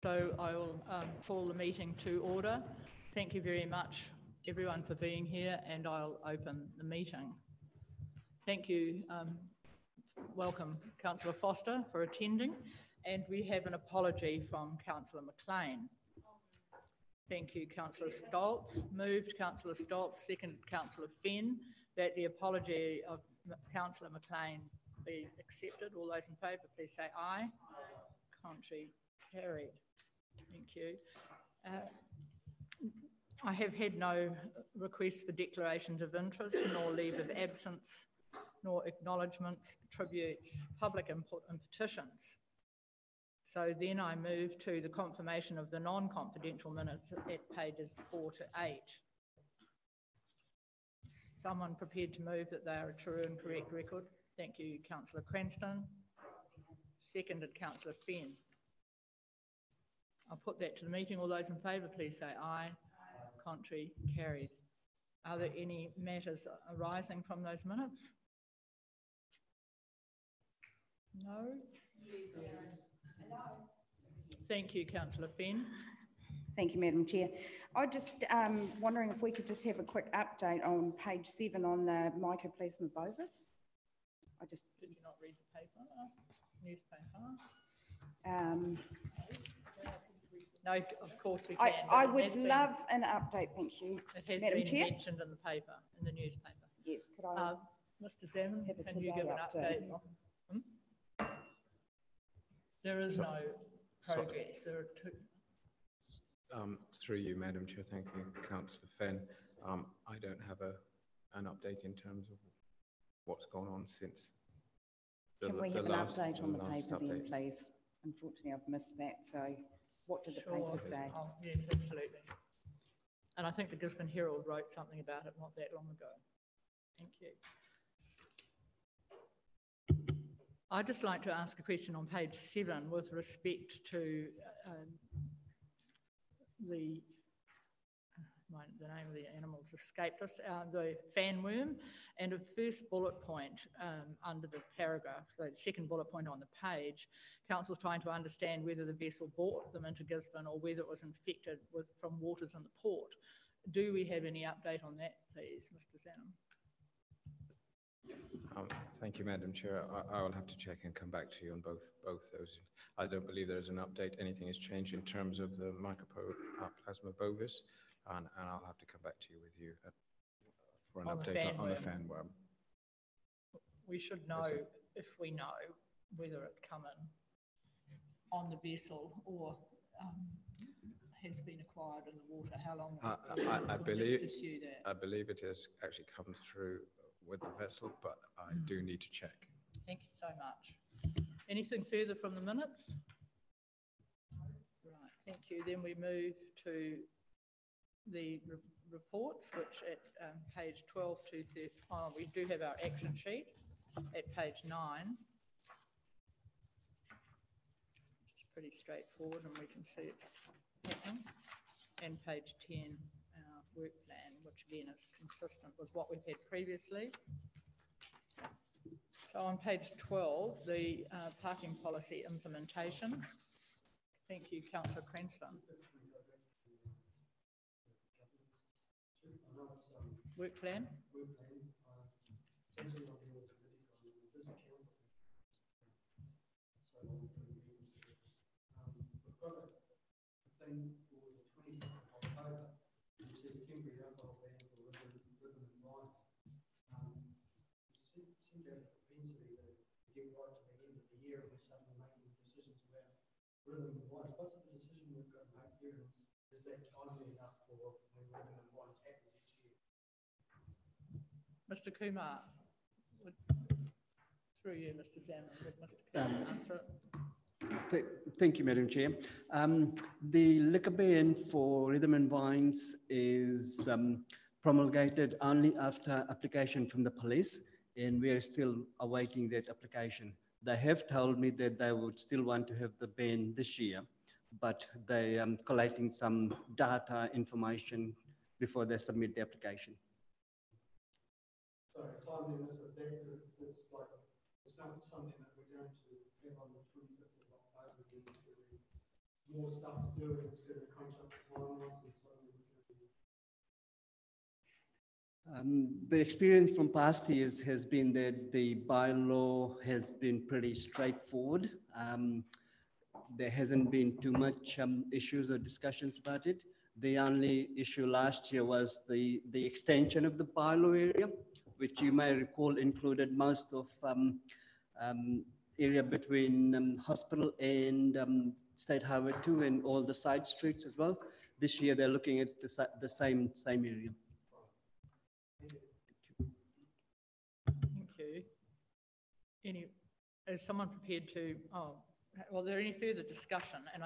So I will call the meeting to order. Thank you very much, everyone, for being here, and I'll open the meeting. Thank you. Welcome, Councillor Foster, for attending, and we have an apology from Councillor McLean. Thank you, Councillor Stoltz. Moved, Councillor Stoltz. Second, Councillor Fenn, that the apology of Councillor McLean be accepted. All those in favour, please say aye. Contrary, carried. Thank you. I have had no requests for declarations of interest, nor leave of absence, nor acknowledgements, tributes, public input and petitions. So then I move to the confirmation of the non-confidential minutes at pages 4 to 8. Someone prepared to move that they are a true and correct record? Thank you, Councillor Cranston. Seconded, Councillor Fenn. I'll put that to the meeting. All those in favour, please say aye. Contrary, carried. Are there any matters arising from those minutes? No? Yes. Thank you, Councillor Fenn. Thank you, Madam Chair. I'm just wondering if we could just have a quick update on page 7 on the Mycoplasma bovis. Did you not read the paper? Newspaper? No, of course we can. I would love an update, thank you. It has Madam been Chair? mentioned in the paper, in the newspaper. Yes, could I? Mr. Salmon, have a can you give an update? There is no progress. There are two. Through you, Madam Chair, thank you, Councillor Fenn. I don't have an update in terms of what's gone on since the Can we have last, an update on the paper update. then, please? Unfortunately, I've missed that. So what did the paper say? Oh, yes, absolutely. And I think the Gisborne Herald wrote something about it not that long ago. Thank you. I'd just like to ask a question on page 7 with respect to the name of the animals escaped us, the fanworm, and of the first bullet point under the paragraph, the second bullet point on the page, Council's trying to understand whether the vessel brought them into Gisborne or whether it was infected from waters in the port. Do we have any update on that, please, Mr. Zanham? Thank you, Madam Chair. I will have to check and come back to you on both those. I don't believe there is an update. Anything has changed in terms of the Mycoplasma bovis, and I'll have to come back to you for an update on the fanworm. We should know, if we know, whether it's come in on the vessel or has been acquired in the water. How long I believe pursue that? I believe it has actually come through with the vessel, but I do need to check. Thank you so much. Anything further from the minutes? Right, thank you. Then we move to the reports, which at page 12 to 13, we do have our action sheet at page 9. Which is pretty straightforward, and we can see it's happening. And page 10, our work plan, which again is consistent with what we've had previously. So on page 12, the parking policy implementation. Thank you, Councillor Cranston. Work plan? What's the decision we've got to make here? Is that timely enough for when Rhythm and Wines happens each year? Mr. Kumar, through you, Mr. Salmon, would Mr. Kumar answer it? Thank you, Madam Chair. The liquor ban for Rhythm and Wines is promulgated only after application from the police, and we are still awaiting that application. They have told me that they would still want to have the ban this year, but they are collating some data information before they submit the application. Sorry, timeliness of that, it's not something that we're going to have on the 25th of October. more stuff to do, and it's going to crunch up the timelines, and so we're going to be. The experience from past years has been that the bylaw has been pretty straightforward. There hasn't been too much issues or discussions about it. The only issue last year was the extension of the bylaw area, which you may recall included most of area between hospital and State Highway 2 and all the side streets as well. This year they're looking at the same area. Thank you. Is someone prepared to, well, there any further discussion? And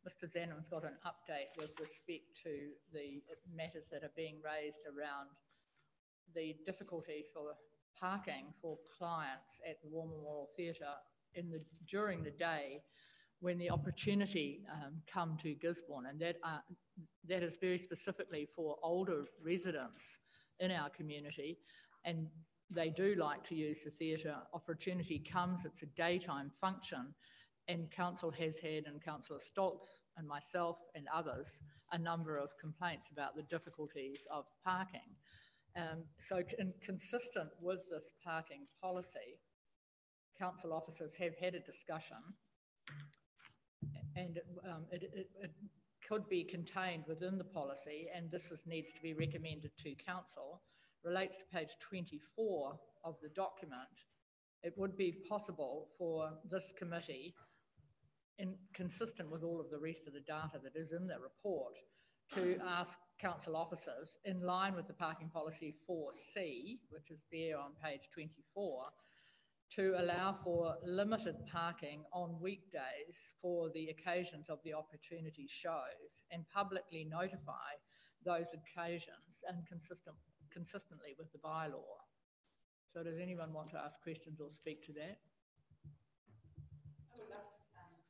Mr. Zanham's got an update with respect to the matters that are being raised around the difficulty for parking for clients at the War Memorial Theatre during the day when the opportunity come to Gisborne, and that is very specifically for older residents in our community, and they do like to use the theatre. Opportunity comes, it's a daytime function, and council has had, and Councillor Stoltz and myself and others, a number of complaints about the difficulties of parking. So consistent with this parking policy, council officers have had a discussion, and it could be contained within the policy, and this needs to be recommended to council. Relates to page 24 of the document. It would be possible for this committee, consistent with all of the rest of the data that is in the report, to ask council officers, in line with the parking policy 4C, which is there on page 24, to allow for limited parking on weekdays for the occasions of the opportunity shows, and publicly notify those occasions and consistently with the bylaw. So does anyone want to ask questions or speak to that? I would love to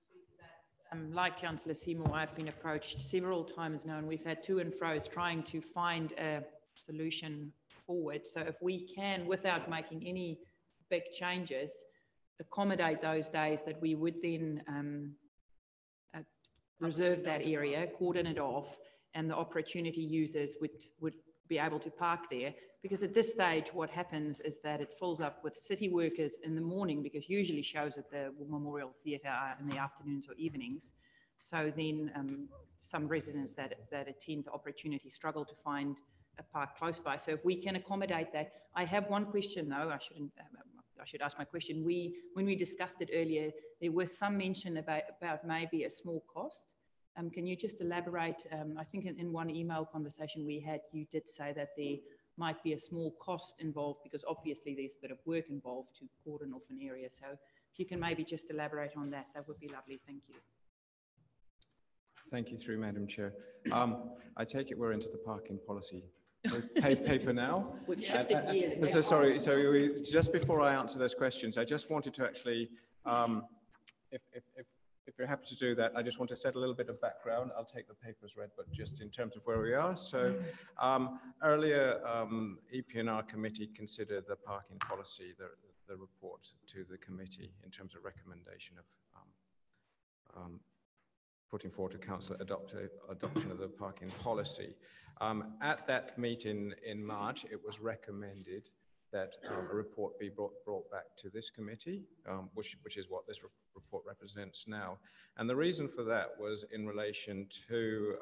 speak to that. Like Councillor Seymour, I've been approached several times now, and we've had to and fro's trying to find a solution forward. So if we can, without making any big changes, accommodate those days, that we would then reserve that area, cordon it off, and the opportunity users would be able to park there. Because at this stage, what happens is that it fills up with city workers in the morning, because usually shows at the Memorial Theatre are in the afternoons or evenings. So then some residents that attend the opportunity struggle to find a park close by. So if we can accommodate that. I have one question though, I should ask my question. When we discussed it earlier, there was some mention about maybe a small cost. Can you just elaborate? I think in one email conversation we had, you did say that there might be a small cost involved, because obviously there's a bit of work involved to cordon off an area. So if you can maybe just elaborate on that, that would be lovely. Thank you. Thank you, through Madam Chair. I take it we're into the parking policy paper now. We've shifted gears now. So sorry, so just before I answer those questions, I just wanted to actually, if you're happy to do that, I just want to set a little bit of background. I'll take the papers read, but just in terms of where we are. So earlier, EP&R committee considered the parking policy, the report to the committee in terms of recommendation of putting forward to council adoption of the parking policy. At that meeting in March, it was recommended that a report be brought back to this committee, which is what this report represents now. And the reason for that was in relation to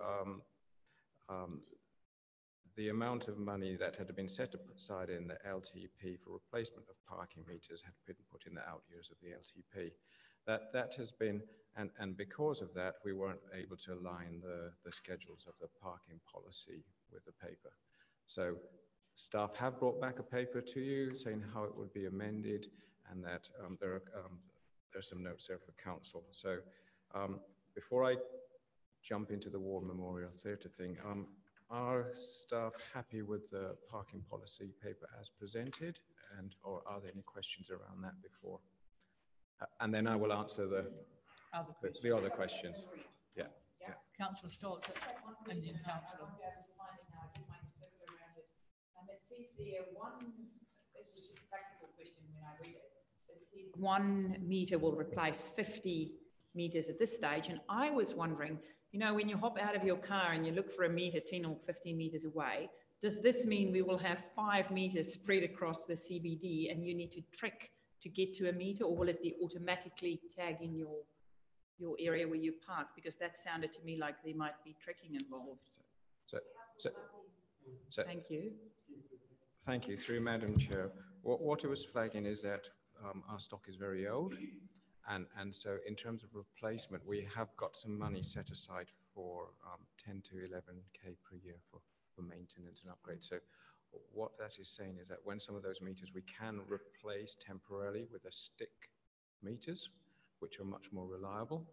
the amount of money that had been set aside in the LTP for replacement of parking meters had been put in the out years of the LTP. That has been, and because of that, we weren't able to align the schedules of the parking policy with the paper. So staff have brought back a paper to you saying how it would be amended, and that there's some notes there for council. So before I jump into the War Memorial Theatre thing, are staff happy with the parking policy paper as presented, or are there any questions around that before? And then I will answer the other questions. Yeah. Councillor Stoltz, and then Councillor. It says there it was just a practical question when I read it. It says 1 metre will replace 50 meters at this stage. And I was wondering, you know, when you hop out of your car and you look for a meter 10 or 15 meters away, does this mean we will have 5 meters spread across the CBD and you need to trek to get to a meter, or will it be automatically tagging your area where you park? Because that sounded to me like there might be trekking involved. Thank you. Thank you. Through Madam Chair, what it was flagging is that our stock is very old, and so in terms of replacement, we have got some money set aside for 10 to 11K per year for maintenance and upgrade. So what that is saying is that when some of those meters we can replace temporarily with a stick meters, which are much more reliable.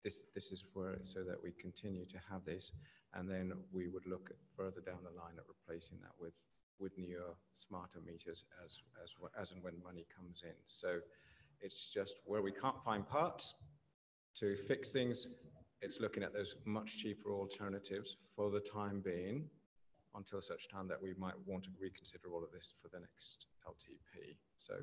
This is where, so that we continue to have this, and then we would look at further down the line at replacing that with newer, smarter meters as and when money comes in. So it's just where we can't find parts to fix things, it's looking at those much cheaper alternatives for the time being, until such time that we might want to reconsider all of this for the next LTP. So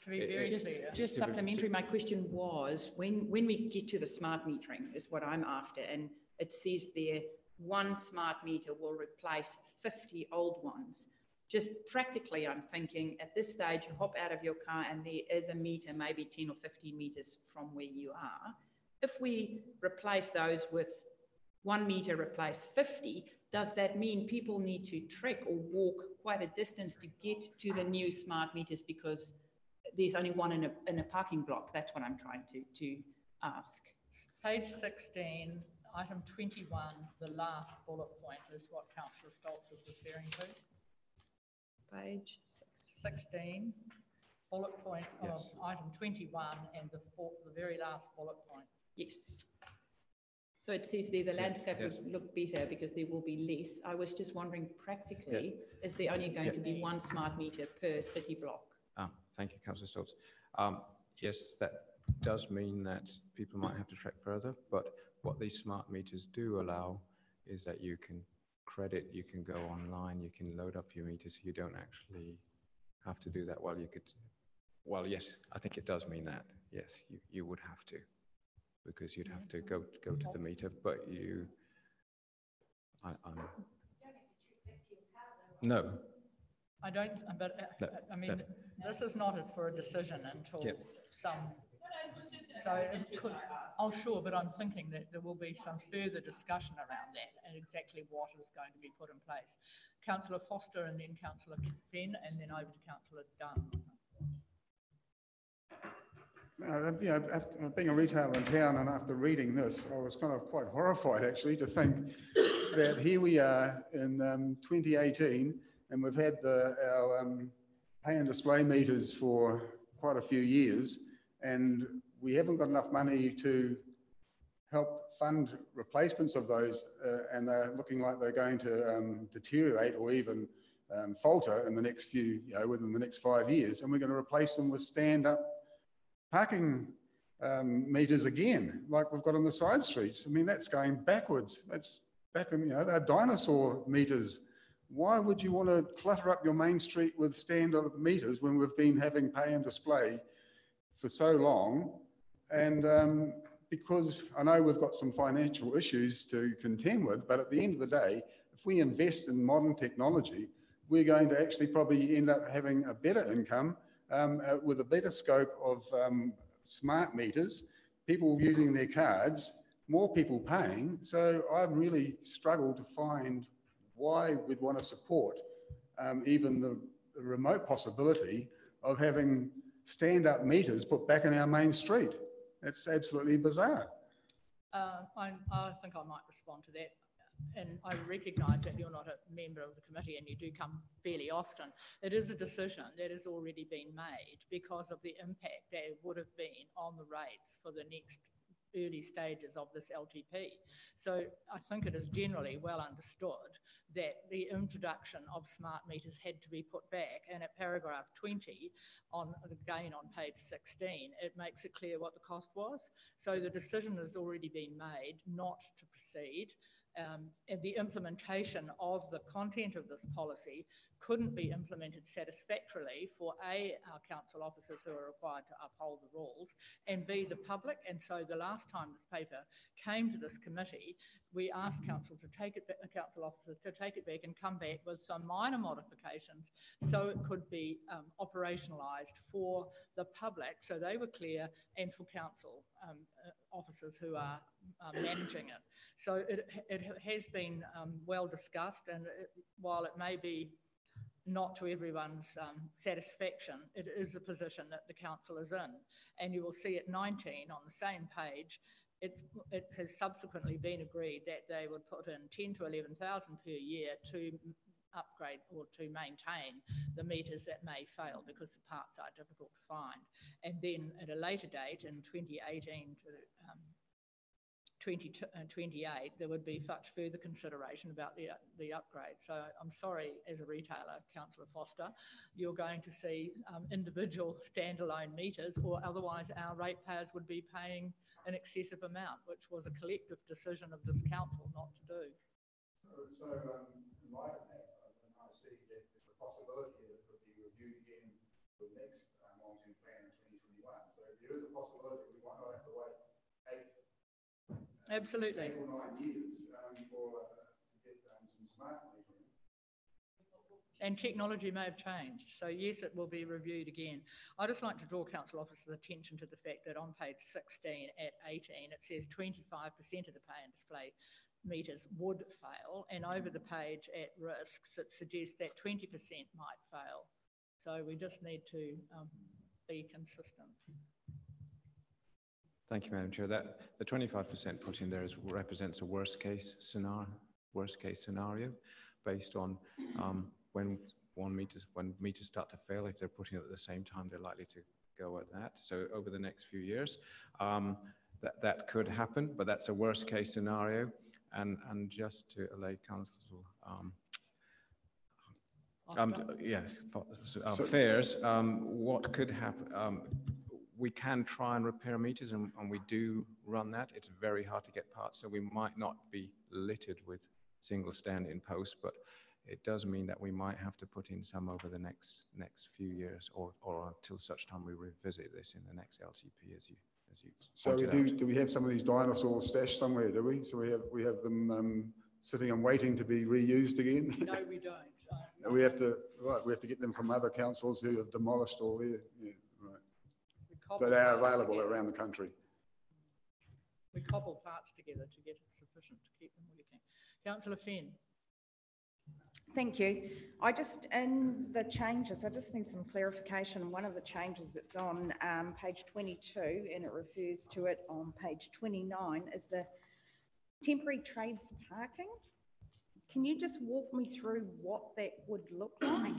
to be very clear. Just supplementary, my question was, when we get to the smart metering is what I'm after, and it says there, 1 smart meter will replace 50 old ones. Just practically, I'm thinking at this stage, you hop out of your car and there is a meter, maybe 10 or 15 meters from where you are. If we replace those with 1 meter replace 50, does that mean people need to trek or walk quite a distance to get to the new smart meters because there's only one in a parking block? That's what I'm trying to ask. Page 16, item 21, the last bullet point is what Councillor Stoltz is referring to. Page 16, bullet point Yes. of item 21 and the very last bullet point. Yes. So it says there the landscape yes. would look better because there will be less. I was just wondering practically, is there only going to be 1 smart meter per city block? Thank you, Councillor Stoltz. Yes, that does mean that people might have to trek further, but what these smart meters do allow is that you can credit, you can go online, you can load up your meters, so you don't actually have to do that. Well, yes, I think it does mean that. Yes, you would have to, because you'd have to go to the meter, but no. I don't, but I mean, this is not for a decision until some. So it could, oh sure, but I'm thinking that there will be some further discussion around that and exactly what is going to be put in place. Councillor Foster and then Councillor Fenn and then over to Councillor Dunn. Being a retailer in town, and after reading this, I was kind of quite horrified actually to think that here we are in 2018 and we've had our pay and display meters for quite a few years, and we haven't got enough money to help fund replacements of those, and they're looking like they're going to deteriorate or even falter in the next few, within the next 5 years, and we're going to replace them with stand-up parking meters again, like we've got on the side streets. I mean, that's going backwards. That's back in, they're dinosaur meters. Why would you want to clutter up your main street with stand-up meters when we've been having pay and display for so long? And because I know we've got some financial issues to contend with, but at the end of the day, if we invest in modern technology, we're going to actually probably end up having a better income with a better scope of smart meters, people using their cards, more people paying. So I've really struggled to find why we'd want to support even the remote possibility of having stand-up meters put back in our main street. It's absolutely bizarre. I think I might respond to that. And I recognise that you're not a member of the committee and you do come fairly often. It is a decision that has already been made because of the impact that it would have been on the rates for the next early stages of this LTP. So I think it is generally well understood that the introduction of smart meters had to be put back, and at paragraph 20, again on page 16, it makes it clear what the cost was. So the decision has already been made not to proceed. and the implementation of the content of this policy couldn't be implemented satisfactorily for A, our council officers who are required to uphold the rules, and B, the public. And so the last time this paper came to this committee, we asked council to take it, council officers to take it back and come back with some minor modifications so it could be operationalised for the public, so they were clear, and for council officers who are managing it. So it has been well discussed, and while it may be not to everyone's satisfaction, it is the position that the council is in. And you will see at 19 on the same page, it has subsequently been agreed that they would put in 10 to 11,000 per year to upgrade or to maintain the meters that may fail because the parts are difficult to find. And then at a later date in 2018 to 2028, there would be such further consideration about the upgrade. So I'm sorry, as a retailer, Councillor Foster, you're going to see individual standalone meters, or otherwise our ratepayers would be paying an excessive amount, which was a collective decision of this council not to do. So in light of that, I see that there's a possibility that it could be reviewed again for the next long-term plan in 2021. So there is a possibility we might not have to wait 8 or 9 years to get some smart metering. And technology may have changed. So yes, it will be reviewed again. I'd just like to draw council officers' attention to the fact that on page 16 at 18, it says 25% of the pay and display meters would fail. And over the page at risks, it suggests that 20% might fail. So we just need to be consistent. Thank you, Madam Chair. That the 25% put in there represents a worst case scenario based on when meters start to fail. If they're putting it at the same time, they're likely to go at that. So over the next few years, that could happen, but that's a worst case scenario. And just to allay council affairs, what could happen? We can try and repair meters, and we do run that. It's very hard to get parts, so we might not be littered with single stand-in posts, but it does mean that we might have to put in some over the next few years, or until such time we revisit this in the next LTP, as you. So do we have some of these dinosaurs stashed somewhere? Do we? So we have them sitting and waiting to be reused again? No, we don't. We have to get them from other councils who have demolished all their. Yeah, right. So they are available around the country. We cobble parts together to get it sufficient to keep them working. Councillor Fenn. Thank you. In the changes, I just need some clarification. One of the changes that's on page 22, and it refers to it on page 29, is the temporary trades parking. Can you just walk me through what that would look like?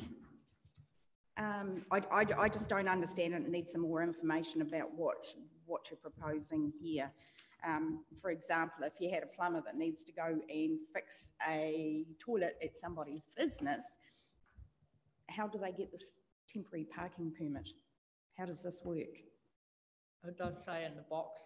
I just don't understand it and need some more information about what you're proposing here. For example, if you had a plumber that needs to go and fix a toilet at somebody's business, how do they get this temporary parking permit? How does this work? It does say in the box,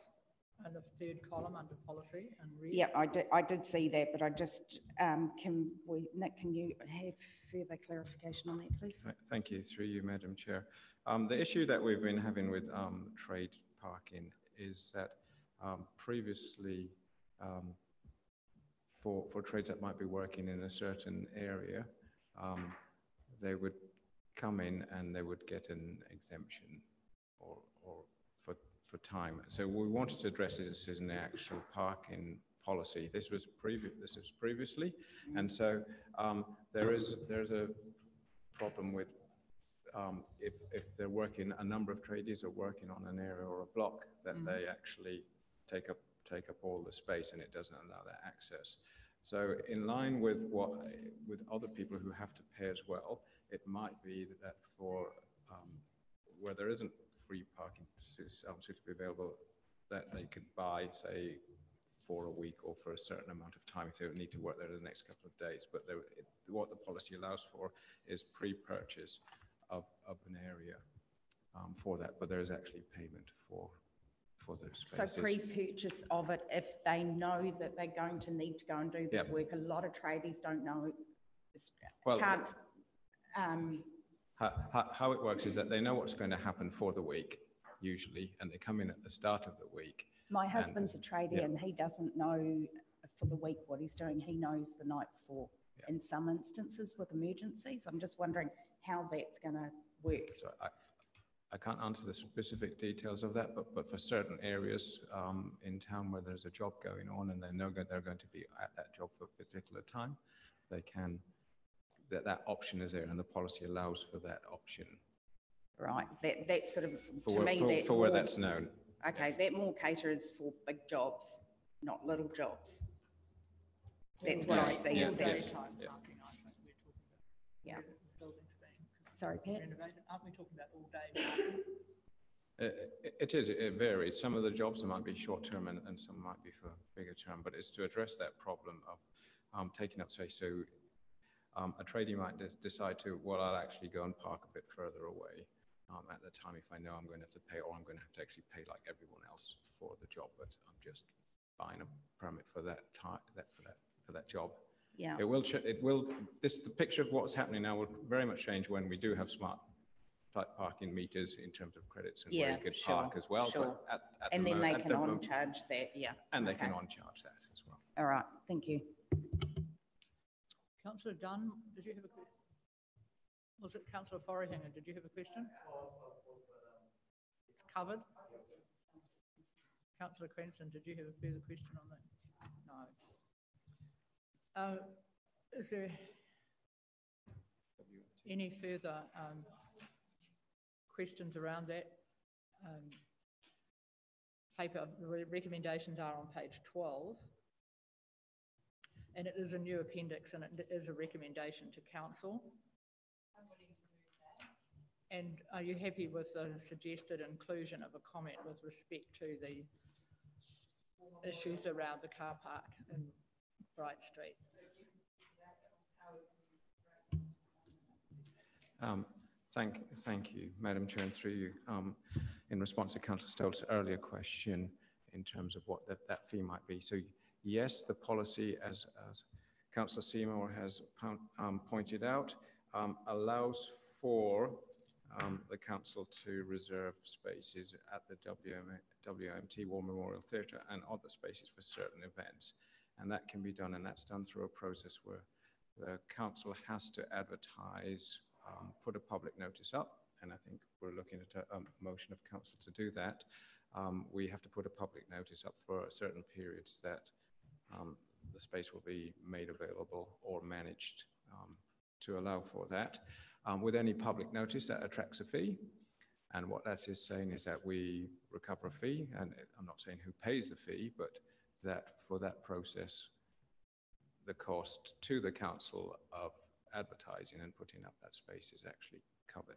in the third column under policy and red. Yeah, I did see that, but I just, Nick, can you have further clarification on that, please? Thank you, through you, Madam Chair. The issue that we've been having with trade parking is that previously, for trades that might be working in a certain area, they would come in and they would get an exemption or for time. So we wanted to address this in the actual parking policy. This was previously, and so there's a problem with if they're working, a number of tradies are working on an area or a block that they actually take up all the space, and it doesn't allow that access. So in line with other people who have to pay as well, it might be that for where there isn't free parking suitably available, that they could buy, say, for a week or for a certain amount of time if they need to work there the next couple of days. But what the policy allows for is pre-purchase of an area for that, but there is actually payment for the So spaces. pre-purchase of it, if they know that they're going to need to go and do this Yep. work, a lot of tradies don't know, Well, can't, How it works is that they know what's going to happen for the week, usually, and they come in at the start of the week. my husband's a tradie yeah. and he doesn't know for the week what he's doing. He knows the night before Yeah. in some instances with emergencies. I'm just wondering how that's going to work. So I can't answer the specific details of that, but for certain areas in town where there's a job going on and they know that they're going to be at that job for a particular time, they can, that option is there, and the policy allows for that option. Right, that sort of, For to where, me, for, that for where more- that's known. Okay, that more caters for big jobs, not little jobs. That's what I Yes, see yeah, as that. yes. Daytime yeah. parking, I think we're talking about. Yeah. Buildings being Sorry, Pat? renovated, aren't we talking about all day parking? It is, it varies. Some of the jobs might be short-term and some might be for bigger term, but it's to address that problem of taking up space. So a tradie might decide to, well, I'll actually go and park a bit further away at the time if I know I'm going to have to pay, or I'm going to have to actually pay like everyone else for the job, but I'm just buying a permit for that for that job. Yeah, The picture of what's happening now will very much change when we do have smart type parking meters in terms of credits and where Yeah, you could sure, park as well. sure. But at and the then mo- they at can the mo- on-charge that, yeah. And they Okay. can on-charge that as well. All right, thank you. Councillor Dunn, did you have a question? Was it Councillor Forrihanger? Did you have a question? It's covered. Councillor Cranston, did you have a further question on that? No. Is there any further questions around that? Paper, the recommendations are on page 12. And it is a new appendix and it is a recommendation to council. And are you happy with the suggested inclusion of a comment with respect to the issues around the car park in Bright Street? Thank you, Madam Chair, and through you. In response to Councillor Stoltz's earlier question in terms of what that fee might be. So yes, the policy, as Councillor Seymour has pointed out, allows for the council to reserve spaces at the WMT War Memorial Theatre and other spaces for certain events. And that can be done, and that's done through a process where the council has to advertise, put a public notice up, and I think we're looking at a motion of council to do that. We have to put a public notice up for certain periods that the space will be made available or managed to allow for that. With any public notice, that attracts a fee. And what that is saying is that we recover a fee, and I'm not saying who pays the fee, but that for that process, the cost to the council of advertising and putting up that space is actually covered.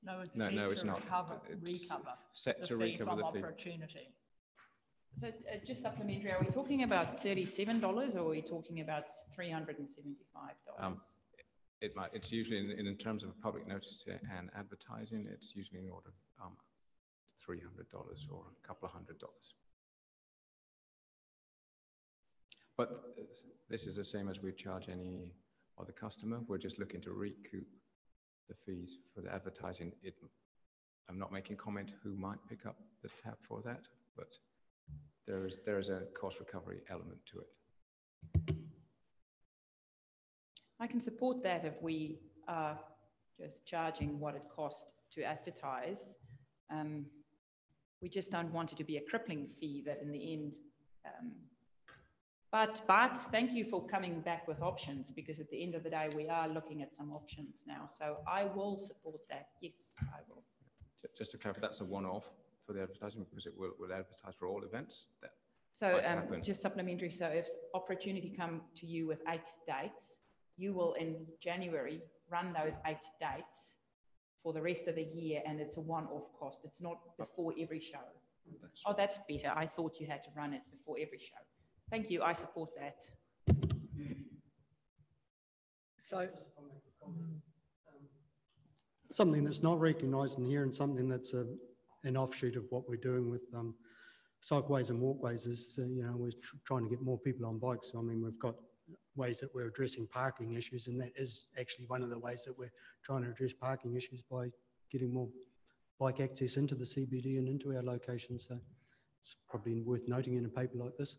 No, it's No, set no, it's to not. recover It's set to recover the fee. from opportunity. So just supplementary, are we talking about $37 or are we talking about $375? It's usually in terms of a public notice and advertising, it's usually in order of $300 or a couple of $100. But this is the same as we charge any other customer. We're just looking to recoup the fees for the advertising. I'm not making comment who might pick up the tab for that, but there is a cost recovery element to it. I can support that if we are just charging what it costs to advertise. We just don't want it to be a crippling fee that in the end. But thank you for coming back with options, because at the end of the day, we are looking at some options now. So I will support that. Yes, I will. Just to clarify, that's a one-off for the advertising because it will advertise for all events. So just supplementary. So if opportunity come to you with 8 dates, you will in January run those 8 dates for the rest of the year, and it's a one-off cost. It's not before every show. That's better. I thought you had to run it before every show. Thank you. I support that. So, something that's not recognised in here and something that's a an offshoot of what we're doing with cycleways and walkways is, we're trying to get more people on bikes. I mean, we've got ways that we're addressing parking issues, and that is actually one of the ways that we're trying to address parking issues by getting more bike access into the CBD and into our locations. So it's probably worth noting in a paper like this.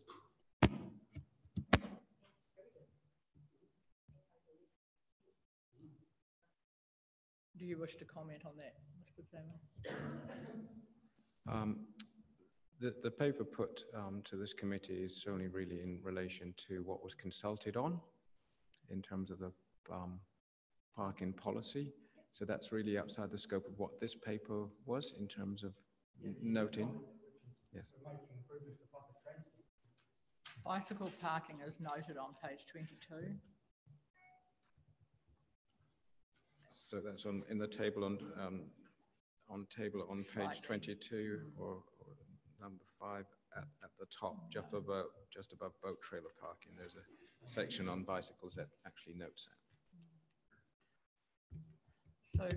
Do you wish to comment on that, Mr. Salmon? The paper put to this committee is only really in relation to what was consulted on in terms of the parking policy. So that's really outside the scope of what this paper was in terms of noting. Yes. Bicycle parking is noted on page 22. So that's in the table on page 22 or number 5 at the top, just above boat trailer parking. There's a section on bicycles that actually notes that. So,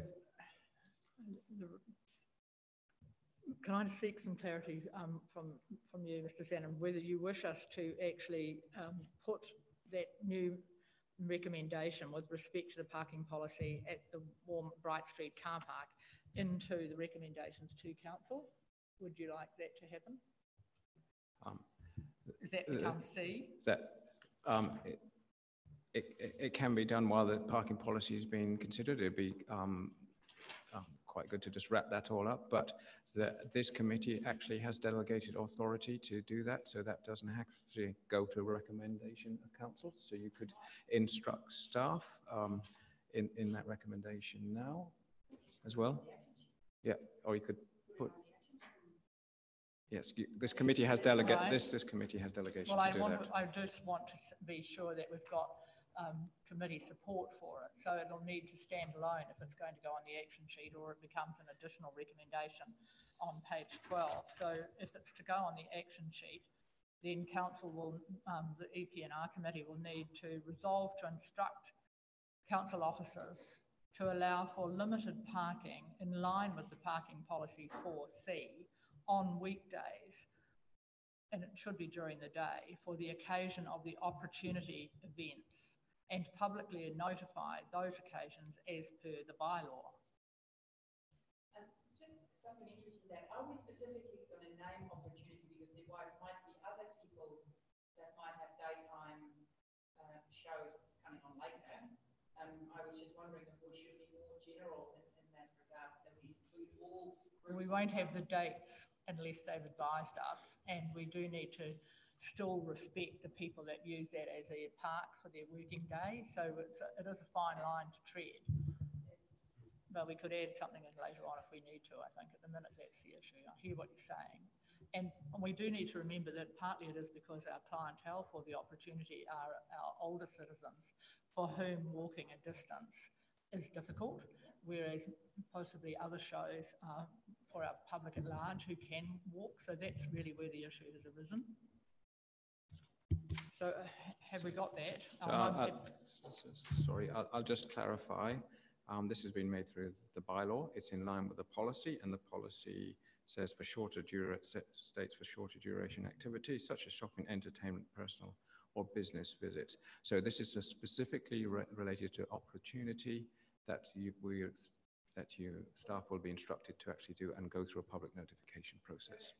can I seek some clarity from you, Mr. Zannon, whether you wish us to actually put that new recommendation with respect to the parking policy at the Bright Street car park into the recommendations to council? Would you like that to happen? Does that become C? It can be done while the parking policy is being considered. It'd be quite good to just wrap that all up, but this committee actually has delegated authority to do that, so that doesn't have to go to a recommendation of council. So you could instruct staff in that recommendation now as well. Yeah, or you could put. Yes, this committee has this committee has delegation to do that. I just want to be sure that we've got committee support for it. So it'll need to stand alone if it's going to go on the action sheet, or it becomes an additional recommendation on page 12. So if it's to go on the action sheet, then council will, the EP&R committee will need to resolve to instruct council officers to allow for limited parking in line with the parking policy 4C on weekdays, and it should be during the day, for the occasion of the opportunity events, and publicly notify those occasions as per the bylaw. Just something interesting that, are we specifically going to name opportunity, because there might be other people that might have daytime shows coming on later. I was just wondering if we should be more general in that regard, that we include all groups. We won't have the dates unless they've advised us, and we do need to still respect the people that use that as a park for their working day. So it is a fine line to tread. But we could add something in later on if we need to. I think at the minute that's the issue. I hear what you're saying. And we do need to remember that partly it is because our clientele for the opportunity are our older citizens for whom walking a distance is difficult, whereas possibly other shows are for our public at large who can walk. So that's really where the issue has arisen. So have we got that? Sorry, I'll just clarify. This has been made through the bylaw. It's in line with the policy, and the policy says states for shorter duration activities such as shopping, entertainment, personal or business visits. So this is specifically related to opportunity that staff will be instructed to actually do and go through a public notification process.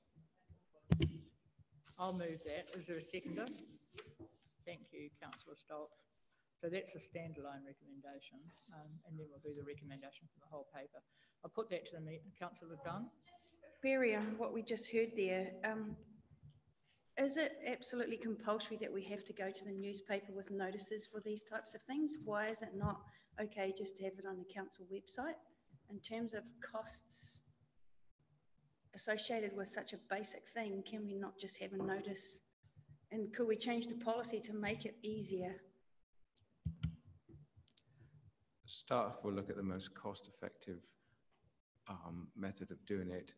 I'll move that. Is there a seconder? Thank you, Councillor Stoltz. So that's a standalone recommendation, and then we'll do the recommendation for the whole paper. I'll put that to the meeting. Councillor Dunn. Query on what we just heard there. Is it absolutely compulsory that we have to go to the newspaper with notices for these types of things? Why is it not okay just to have it on the council website? In terms of costs associated with such a basic thing, can we not just have a notice? And could we change the policy to make it easier? Staff will look at the most cost-effective method of doing it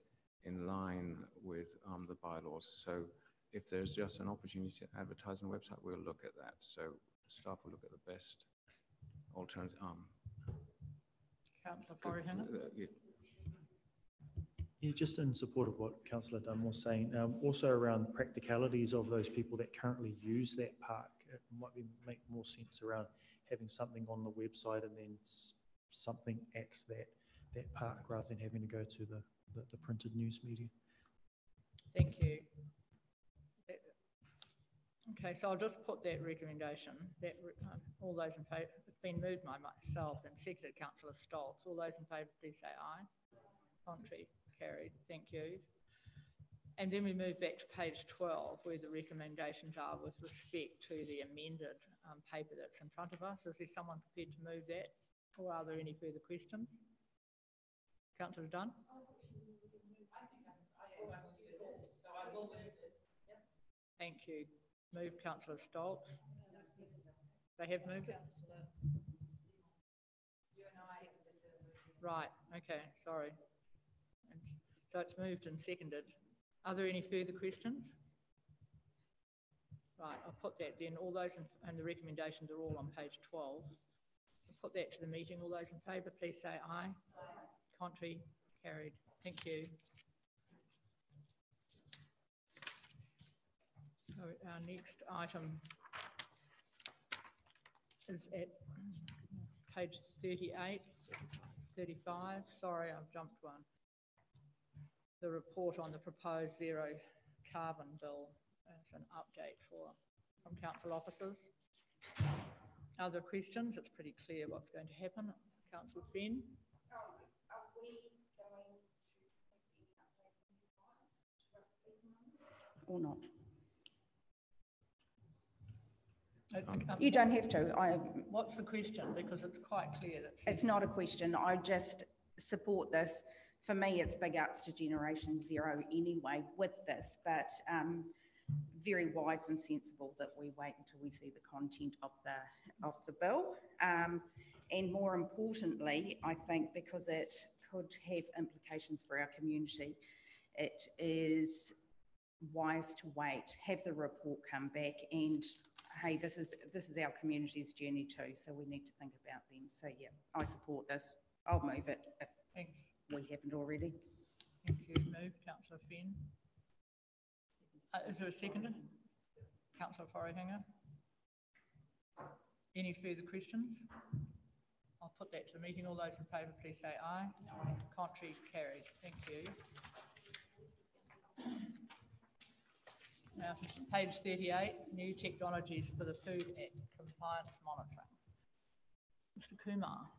in line with the bylaws. So if there's just an opportunity to advertise on the website, we'll look at that. So staff will look at the best alternative. Councillor Corrigan. Yeah, just in support of what Councillor Dunn was saying, also around practicalities of those people that currently use that park, it might make more sense around having something on the website and then something at that park rather than having to go to the printed news media. Thank you. Okay, so I'll just put that recommendation, that all those in favour, it's been moved by myself and seconded Councillor Stoltz. All those in favour, please say aye. Contrary, carried. Thank you. And then we move back to page 12, where the recommendations are with respect to the amended paper that's in front of us. Is there someone prepared to move that, or are there any further questions? Councillor Dunn? Thank you. Moved Councillor Stoltz. They have moved? Right, okay, sorry. And so it's moved and seconded. Are there any further questions? Right, I'll put that then. All those and the recommendations are all on page 12. I'll put that to the meeting. All those in favour, please say aye. Aye. Contrary, carried. Thank you. So our next item is at page 38, 35. Sorry, I've jumped one. The report on the proposed zero carbon bill as an update from council officers. Other questions? It's pretty clear what's going to happen. Councillor Fenn. Are we going to or not? You don't have to. What's the question? Because it's quite clear that it's not a question. I just support this. For me, it's big ups to Generation Zero anyway with this, but very wise and sensible that we wait until we see the content of the bill. And more importantly, I think because it could have implications for our community, it is wise to wait, have the report come back, and hey, this is our community's journey too, so we need to think about them. So yeah, I support this. I'll move it if Thanks. We haven't already. Thank you. Move, Councillor Fenn. Is there a seconder? Councillor Forrihinger. Any further questions? I'll put that to the meeting. All those in favour, please say aye. Aye. Contrary, carried. Thank you. Now, page 38, new technologies for the Food Act compliance monitoring. Mr. Kumar.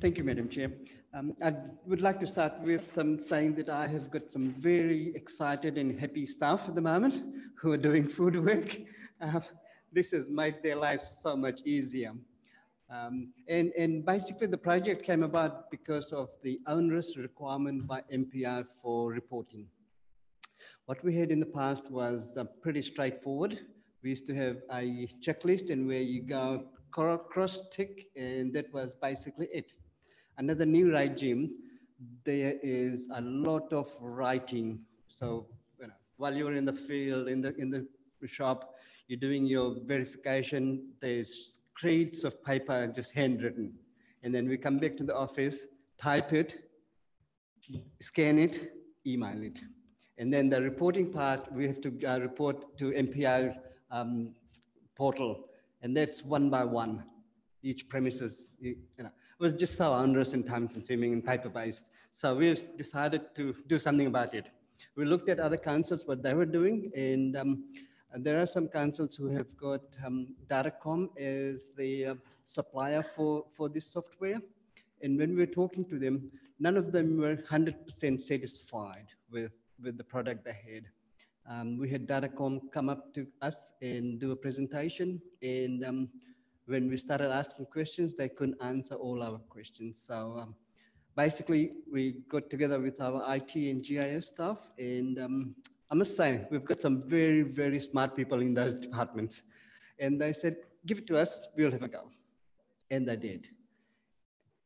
Thank you, Madam Chair. I would like to start with saying that I have got some very excited and happy staff at the moment who are doing food work. This has made their lives so much easier. And basically the project came about because of the onerous requirement by MPR for reporting. What we had in the past was pretty straightforward. We used to have a checklist and where you go cross tick, and that was basically it. Another new regime, there is a lot of writing. So while you're in the field, in the shop, you're doing your verification, there's crates of paper just handwritten. And then we come back to the office, type it, scan it, email it. And then the reporting part, we have to report to MPR portal, and that's one by one. Each premises, it was just so onerous and time-consuming and paper-based. So we decided to do something about it. We looked at other councils, what they were doing, and there are some councils who have got Datacom as the supplier for this software. And when we were talking to them, none of them were 100% satisfied with the product they had. We had Datacom come up to us and do a presentation, and when we started asking questions, they couldn't answer all our questions. So basically, we got together with our IT and GIS staff, and I must say, we've got some very, very smart people in those departments. And they said, give it to us, we'll have a go. And they did.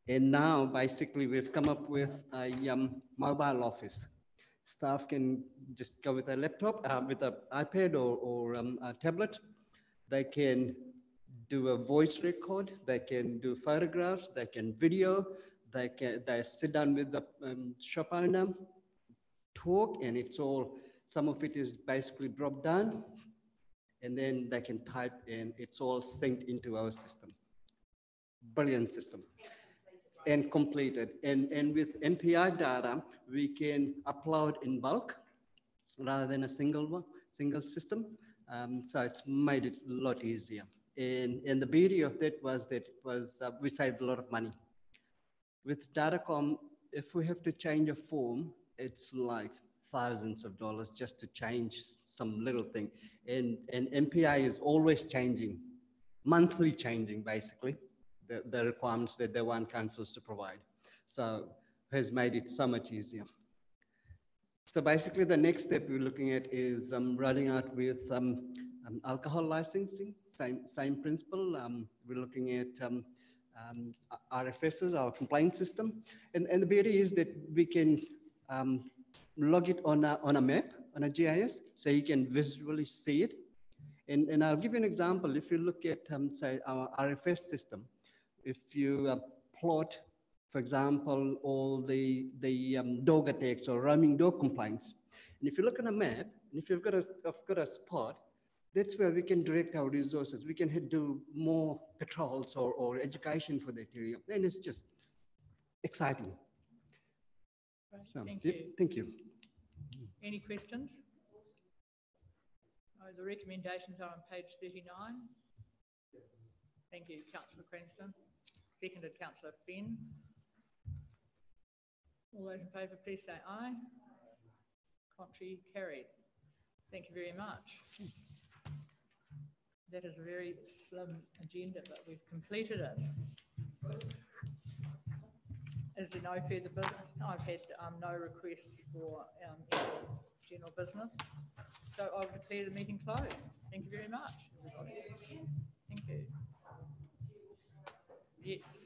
And now, basically, we've come up with a mobile office. Staff can just go with a laptop, with an iPad or a tablet. They can do a voice record, they can do photographs, they can video, they sit down with the shop owner, talk, and it's all, some of it is basically dropped down, and then they can type and it's all synced into our system. Brilliant system. And completed. And with NPI data, we can upload in bulk rather than a single system. So it's made it a lot easier. And the beauty of that was that it was, we saved a lot of money. With Datacom, if we have to change a form, it's like thousands of dollars just to change some little thing. And NPI is always changing, monthly changing, basically, the requirements that they want councils to provide. So has made it so much easier. So basically the next step we're looking at is rolling out with alcohol licensing, same principle. We're looking at RFSs, our complaint system. And the beauty is that we can log it on a map, on a GIS, so you can visually see it. And I'll give you an example. If you look at, say, our RFS system, if you plot, for example, all the dog attacks or roaming dog complaints, and if you look on a map, and if you've got a spot, that's where we can direct our resources. We can do more patrols or education for that area. And it's just exciting. Right, So, thank yep, you. thank you. Any questions? Oh, the recommendations are on page 39. Thank you, Councillor Cranston. Seconded, Councillor Finn. All those in favour, please say aye. Contrary, carried. Thank you very much. That is a very slim agenda, but we've completed it. Is there no further business? I've had no requests for any general business. So I'll declare the meeting closed. Thank you very much, everybody. Thank you. Yes.